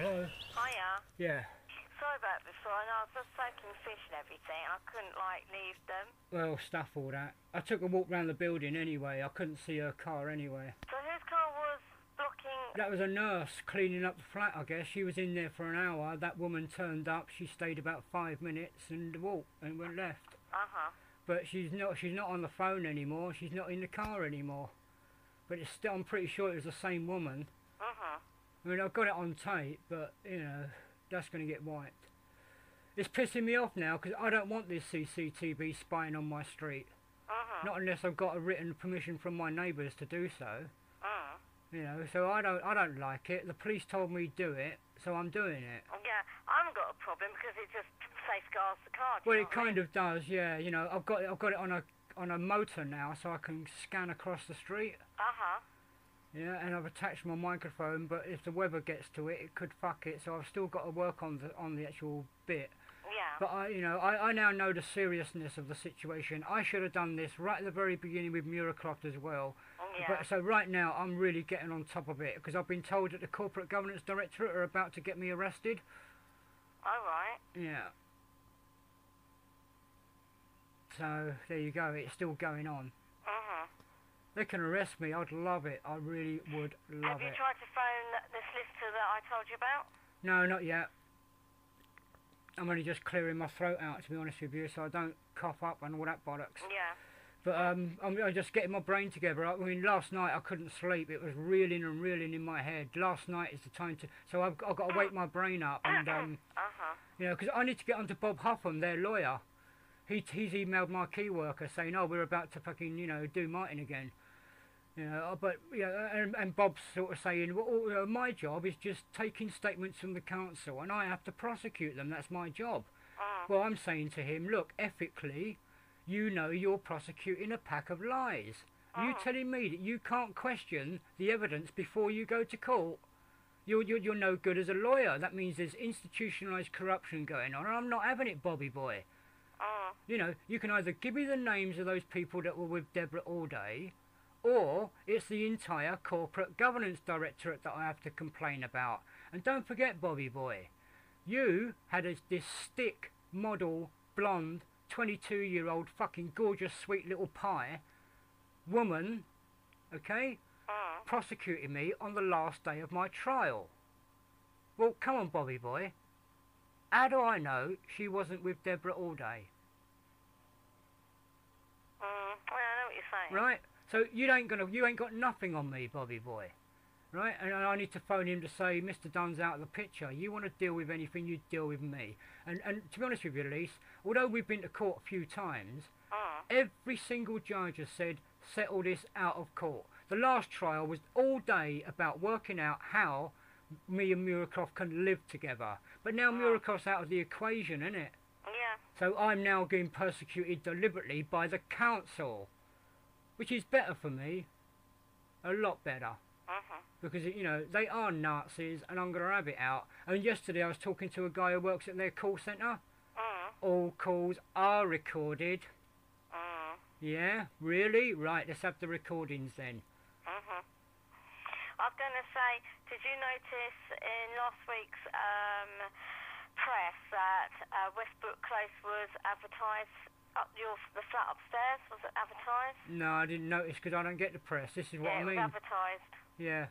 Hello. Hiya. Yeah. Sorry about before. I know I was just soaking fish and everything. I couldn't, like, leave them. Well, stuff all that. I took a walk round the building anyway. I couldn't see her car anywhere. So whose car was blocking... That was a nurse cleaning up the flat, I guess. She was in there for an hour. That woman turned up. She stayed about 5 minutes and walked and went left. Uh-huh. But she's not on the phone anymore. She's not in the car anymore. But it's still, I'm pretty sure it was the same woman. Uh-huh. I mean, I've got it on tape, but, you know, that's going to get wiped. It's pissing me off now because I don't want this CCTV spying on my street. Uh-huh. Not unless I've got a written permission from my neighbours to do so. Uh-huh. You know, so I don't like it. The police told me do it, so I'm doing it. Yeah, I haven't got a problem because it just safeguards the car. Well, it kind of does, yeah. You know, I've got it on a motor now, so I can scan across the street. Uh-huh. Yeah, and I've attached my microphone, but if the weather gets to it, it could fuck it. So I've still got to work on the actual bit. Yeah. But I now know the seriousness of the situation. I should have done this right at the very beginning with Muircroft as well. Yeah. But so right now I'm really getting on top of it because I've been told that the Corporate Governance Directorate are about to get me arrested. All right. Yeah. So there you go. It's still going on. Uh-huh. They can arrest me. I'd love it. I really would love Have you it. tried to phone the solicitor that I told you about? No, not yet. I'm only just clearing my throat out, to be honest with you, so I don't cough up and all that bollocks. Yeah. But I'm just getting my brain together. I mean, last night I couldn't sleep. It was reeling and reeling in my head. Last night is the time to... So I've got to wake my brain up and, Uh-huh. you know, because I need to get onto Bob Huffam, their lawyer. He's emailed my key worker saying, oh, we're about to fucking, you know, do Martin again. You know, but, you know, and Bob's sort of saying, well, my job is just taking statements from the council and I have to prosecute them. That's my job. Well, I'm saying to him, look, ethically, you know you're prosecuting a pack of lies. You telling me that you can't question the evidence before you go to court? You're no good as a lawyer. That means there's institutionalised corruption going on, and I'm not having it, Bobby boy. You know, you can either give me the names of those people that were with Deborah all day, or it's the entire Corporate Governance Directorate that I have to complain about. And don't forget, Bobby boy, you had this stick model, blonde, 22-year-old fucking gorgeous sweet little pie woman, okay, prosecuting me on the last day of my trial. Well, come on, Bobby boy. How do I know she wasn't with Deborah all day? Well, I know what you're saying. Right? So you ain't got nothing on me, Bobby boy. Right? And I need to phone him to say, Mr. Dunn's out of the picture. You want to deal with anything, you deal with me. And to be honest with you, Elise, although we've been to court a few times, every single judge has said, settle this out of court. The last trial was all day about working out how me and Muircroft can live together. But now Muircroft's out of the equation, isn't it? Yeah. So I'm now being persecuted deliberately by the council, which is better for me, a lot better. Because, you know, they are Nazis and I'm going to have it out. And yesterday I was talking to a guy who works at their call centre. All calls are recorded. Yeah, really? Right, let's have the recordings then. I was going to say, did you notice in last week's press that Westbrook Close was advertised? The flat upstairs, was it advertised? No, I didn't notice because I don't get the press. This is what I mean. It was advertised. Yeah.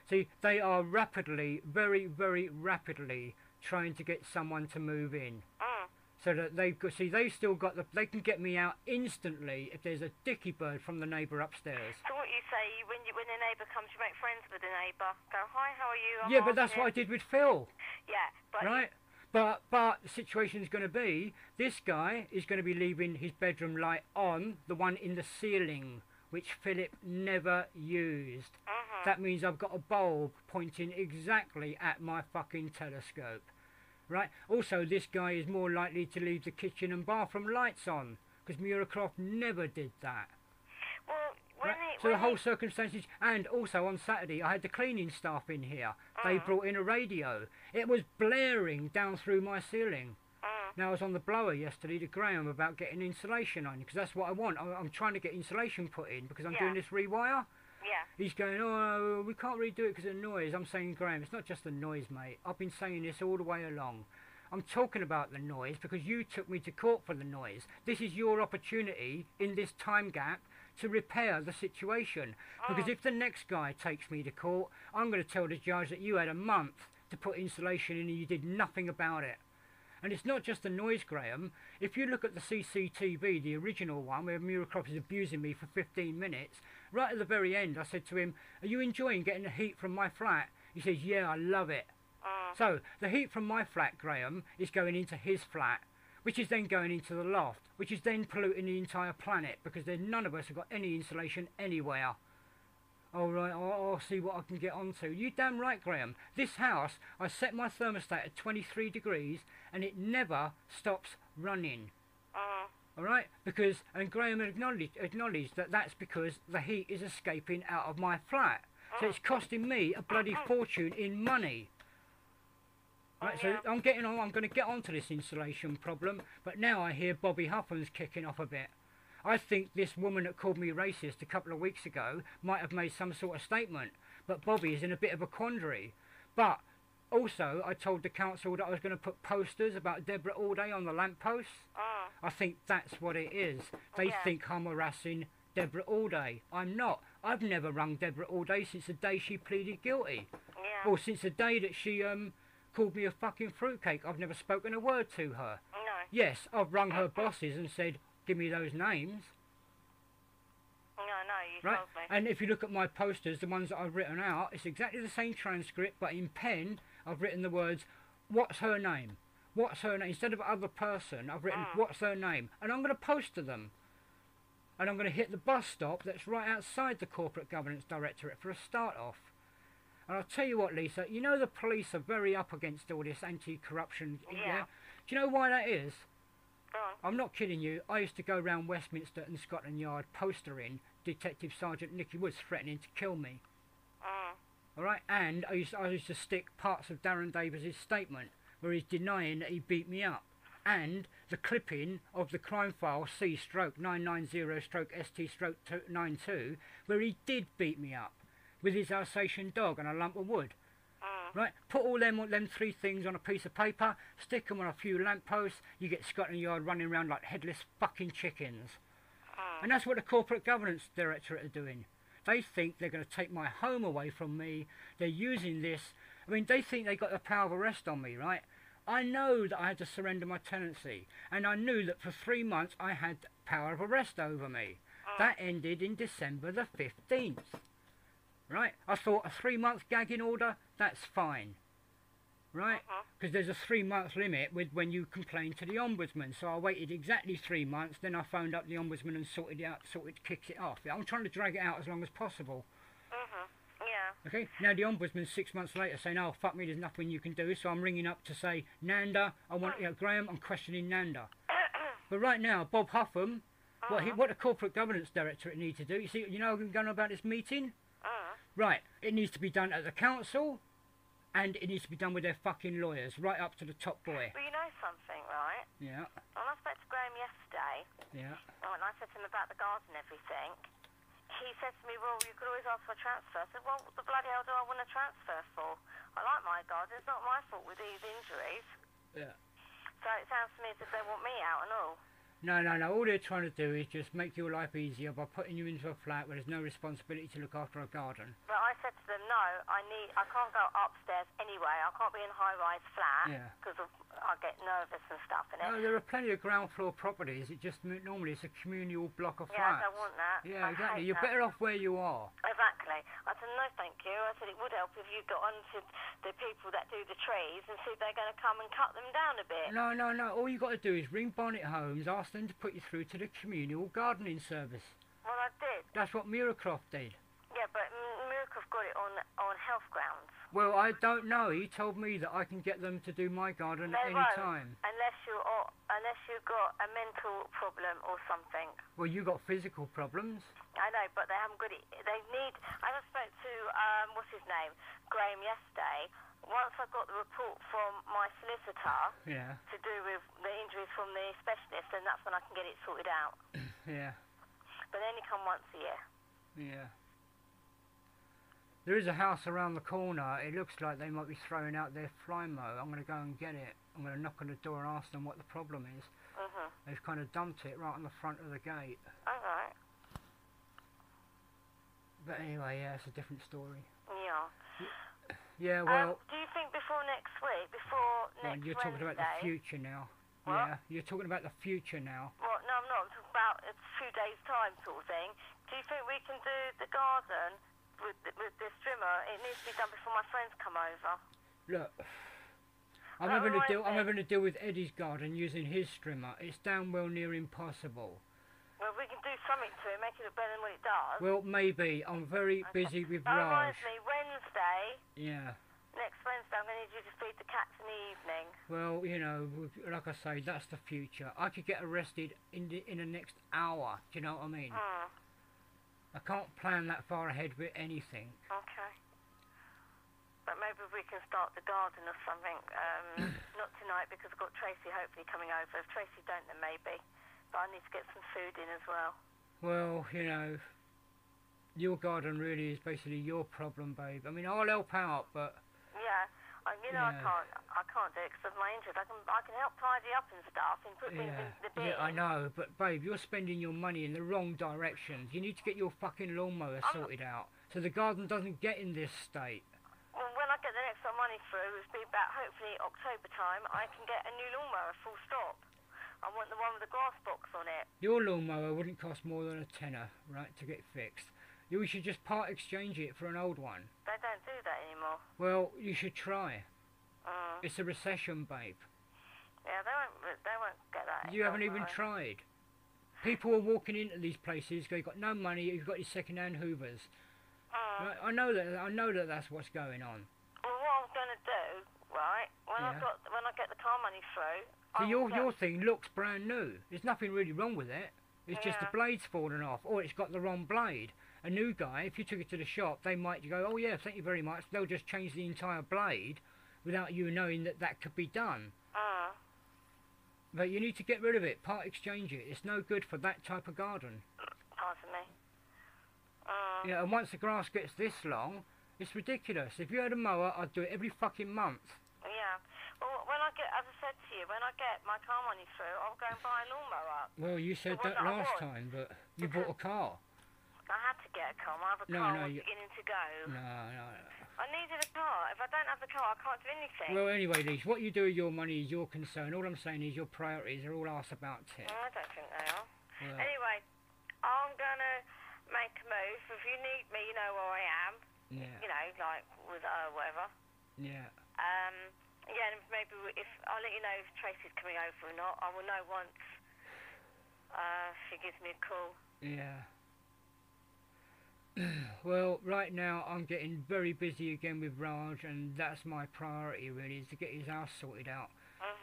See, they are rapidly, very, very rapidly trying to get someone to move in. So that they've got, see, they've still got they can get me out instantly if there's a dicky bird from the neighbour upstairs. So what you say, when the neighbour comes, you make friends with the neighbour. Go, hi, how are you? Yeah, but that's what I did with Phil. Yeah, but... Right? But the situation's going to be, this guy is going to be leaving his bedroom light on, the one in the ceiling, which Philip never used. That means I've got a bulb pointing exactly at my fucking telescope. Right? Also, this guy is more likely to leave the kitchen and bathroom lights on, because Muircroft never did that. Well, So the whole circumstances, and also on Saturday I had the cleaning staff in here. They brought in a radio. It was blaring down through my ceiling. Now I was on the blower yesterday to Graham about getting insulation on, because that's what I want. I'm trying to get insulation put in because I'm doing this rewire. Yeah. He's going, oh, we can't really do it because of the noise. I'm saying, Graham, it's not just the noise, mate. I've been saying this all the way along. I'm talking about the noise because you took me to court for the noise. This is your opportunity in this time gap to repair the situation. Because if the next guy takes me to court, I'm going to tell the judge that you had a month to put insulation in and you did nothing about it. And it's not just the noise, Graham. If you look at the CCTV, the original one, where Muircroft is abusing me for 15 minutes, right at the very end, I said to him, are you enjoying getting the heat from my flat? He says, yeah, I love it. So, the heat from my flat, Graham, is going into his flat, which is then going into the loft, which is then polluting the entire planet, because then none of us have got any insulation anywhere. All right, I'll see what I can get onto. You damn right, Graham. This house, I set my thermostat at 23 degrees, and it never stops running. All right, because, and Graham acknowledged that that's because the heat is escaping out of my flat. So it's costing me a bloody fortune in money. Right, so I'm getting on. I'm going to get onto this insulation problem, but now I hear Bobby Huffman's kicking off a bit. I think this woman that called me racist a couple of weeks ago might have made some sort of statement, but Bobby is in a bit of a quandary. But also, I told the council that I was going to put posters about Deborah Allday on the lampposts. I think that's what it is. They think I'm harassing Deborah Allday. I'm not. I've never rung Deborah Allday since the day she pleaded guilty. Or since the day that she called me a fucking fruitcake. I've never spoken a word to her. Yes, I've rung her bosses and said, give me those names. You told me. And if you look at my posters, the ones that I've written out, it's exactly the same transcript, but in pen, I've written the words, what's her name? What's her name? Instead of other person, I've written, what's her name? And I'm going to post to them. And I'm going to hit the bus stop that's right outside the Corporate Governance Directorate for a start off. And I'll tell you what, Lisa, you know the police are very up against all this anti-corruption. Yeah. Do you know why that is? I'm not kidding you. I used to go round Westminster and Scotland Yard postering Detective Sergeant Nicky Woods threatening to kill me. All right, and I used to stick parts of Darren Davis's statement where he's denying that he beat me up, and the clipping of the crime file C/990/ST/92 where he did beat me up with his Alsatian dog and a lump of wood. Right, put all them three things on a piece of paper, stick them on a few lampposts, you get Scotland Yard running around like headless fucking chickens. And that's what the Corporate Governance Directorate are doing. They think they're going to take my home away from me. They're using this. I mean, they think they got the power of arrest on me, right? I know that I had to surrender my tenancy, and I knew that for 3 months I had power of arrest over me. That ended in December the 15th. Right? I thought a 3-month gagging order, that's fine. Right? Because there's a 3-month limit with when you complain to the Ombudsman. So I waited exactly 3 months, then I phoned up the Ombudsman and kicked it off. I'm trying to drag it out as long as possible. Okay? Now the Ombudsman 6 months later saying, oh, fuck me, there's nothing you can do. So I'm ringing up to say, Nanda, I want, Graham, I'm questioning Nanda. But right now, Bob Huffam, what the Corporate Governance Directorate need to do, you see, you know I'm going on about this meeting? Right, it needs to be done at the council, and it needs to be done with their fucking lawyers, right up to the top boy. Well, you know something, right? Yeah. When I spoke to Graham yesterday, and when I said to him about the garden and everything, he said to me, well, you could always ask for a transfer. I said, well, what the bloody hell do I want a transfer for? I like my garden, it's not my fault with these injuries. Yeah. So it sounds to me as if they want me out and all. No, all they're trying to do is just make your life easier by putting you into a flat where there's no responsibility to look after a garden. But I said to them, no, I can't go upstairs anyway. I can't be in a high-rise flat because I get nervous and stuff in it. No, there are plenty of ground floor properties. It just normally it's a communal block of flats. Yeah, I don't want that. Yeah, exactly. You're better off where you are. Exactly. I said, no, thank you. I said it would help if you got onto the people that do the trees and see if they're going to come and cut them down a bit. No. All you got to do is ring Bonnet Homes, ask them to put you through to the communal gardening service. Well, I did. That's what Muircroft did. Yeah, but Muircroft got it on health grounds. Well, I don't know. He told me that I can get them to do my garden at any time. Unless you've got a mental problem or something. Well, you got physical problems. I know, but they haven't got it. They need. I just spoke to what's his name, Graham, yesterday. Once I've got the report from my solicitor to do with the injuries from the specialist, then that's when I can get it sorted out. Yeah. But they only come once a year. Yeah. There is a house around the corner. It looks like they might be throwing out their fly mow. I'm going to go and get it. I'm going to knock on the door and ask them what the problem is. They've kind of dumped it right on the front of the gate. Alright. But anyway, yeah, it's a different story. Yeah. Yeah, well... do you think before next week, before next you're Wednesday... talking about the future now. What? Yeah, you're talking about the future now. Well, no, I'm not. I'm talking about a few days' time sort of thing. Do you think we can do the garden with this trimmer? It needs to be done before my friends come over. Look, I'm having to deal with Eddie's garden using his strimmer. It's damn well near impossible. Well, we can do something to it, make it look better than what it does. Well, maybe. I'm very busy with That Raj. reminds me, Wednesday. Yeah. Next Wednesday, I'm going to need you to feed the cats in the evening. Well, you know, like I say, that's the future. I could get arrested in the next hour. Do you know what I mean? I can't plan that far ahead with anything. Okay. But maybe we can start the garden or something. Not tonight because I've got Tracy hopefully coming over. If Tracy don't, then maybe. But I need to get some food in as well. Well, you know, your garden really is basically your problem, babe. I mean, I'll help out, but... Yeah. You know, I can't do it because of my injuries. I can help tidy up and stuff and put things in the bin. Yeah, I know, but babe, you're spending your money in the wrong directions. You need to get your fucking lawnmower sorted out so the garden doesn't get in this state. Well, when I get the next money through, which will be about hopefully October time, I can get a new lawnmower, full stop. I want the one with the grass box on it. Your lawnmower wouldn't cost more than a tenner, right, to get fixed. You should just part exchange it for an old one. They don't do that anymore. Well, you should try. It's a recession, babe. Yeah, they won't get that. You haven't even tried. People are walking into these places. They've got no money. You've got your second-hand Hoovers. Right? I know that that's what's going on. Well, what I'm going to do, right? When I get the car money through. So your thing looks brand new. There's nothing really wrong with it. It's just the blade's fallen off, or it's got the wrong blade. A new guy, if you took it to the shop, they might go, oh yeah, thank you very much. They'll just change the entire blade without you knowing that could be done. But you need to get rid of it, part exchange it. It's no good for that type of garden. Pardon me. Yeah, and once the grass gets this long, it's ridiculous. If you had a mower, I'd do it every fucking month. Yeah. Well, when I get, as I said to you, when I get my car money through, I'll go and buy a lawnmower. Well, you said that last time, but you bought a car. I had to get a car. My other car was beginning to go. No. I needed a car. If I don't have the car, I can't do anything. Well, anyway, Lise, what you do with your money is your concern. All I'm saying is your priorities are all arse about it. I don't think they are. Well, anyway, I'm going to make a move. If you need me, you know where I am. Yeah. You know, like with whatever. Yeah. Yeah, and maybe if I'll let you know if Tracy's coming over or not. I will know once she gives me a call. Yeah. Well, right now I'm getting very busy again with Raj, and that's my priority really, is to get his house sorted out.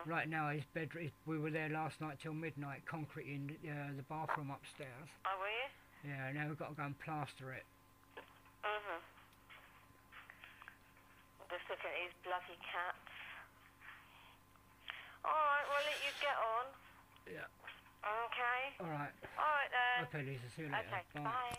Right now his bedroom, we were there last night till midnight concreting the bathroom upstairs. Oh, were you? Yeah, now we've got to go and plaster it. Just looking at these bloody cats. Alright, well, let you get on. Yeah. Okay. Alright. Alright then. Okay, Lisa, see you later. Okay, bye.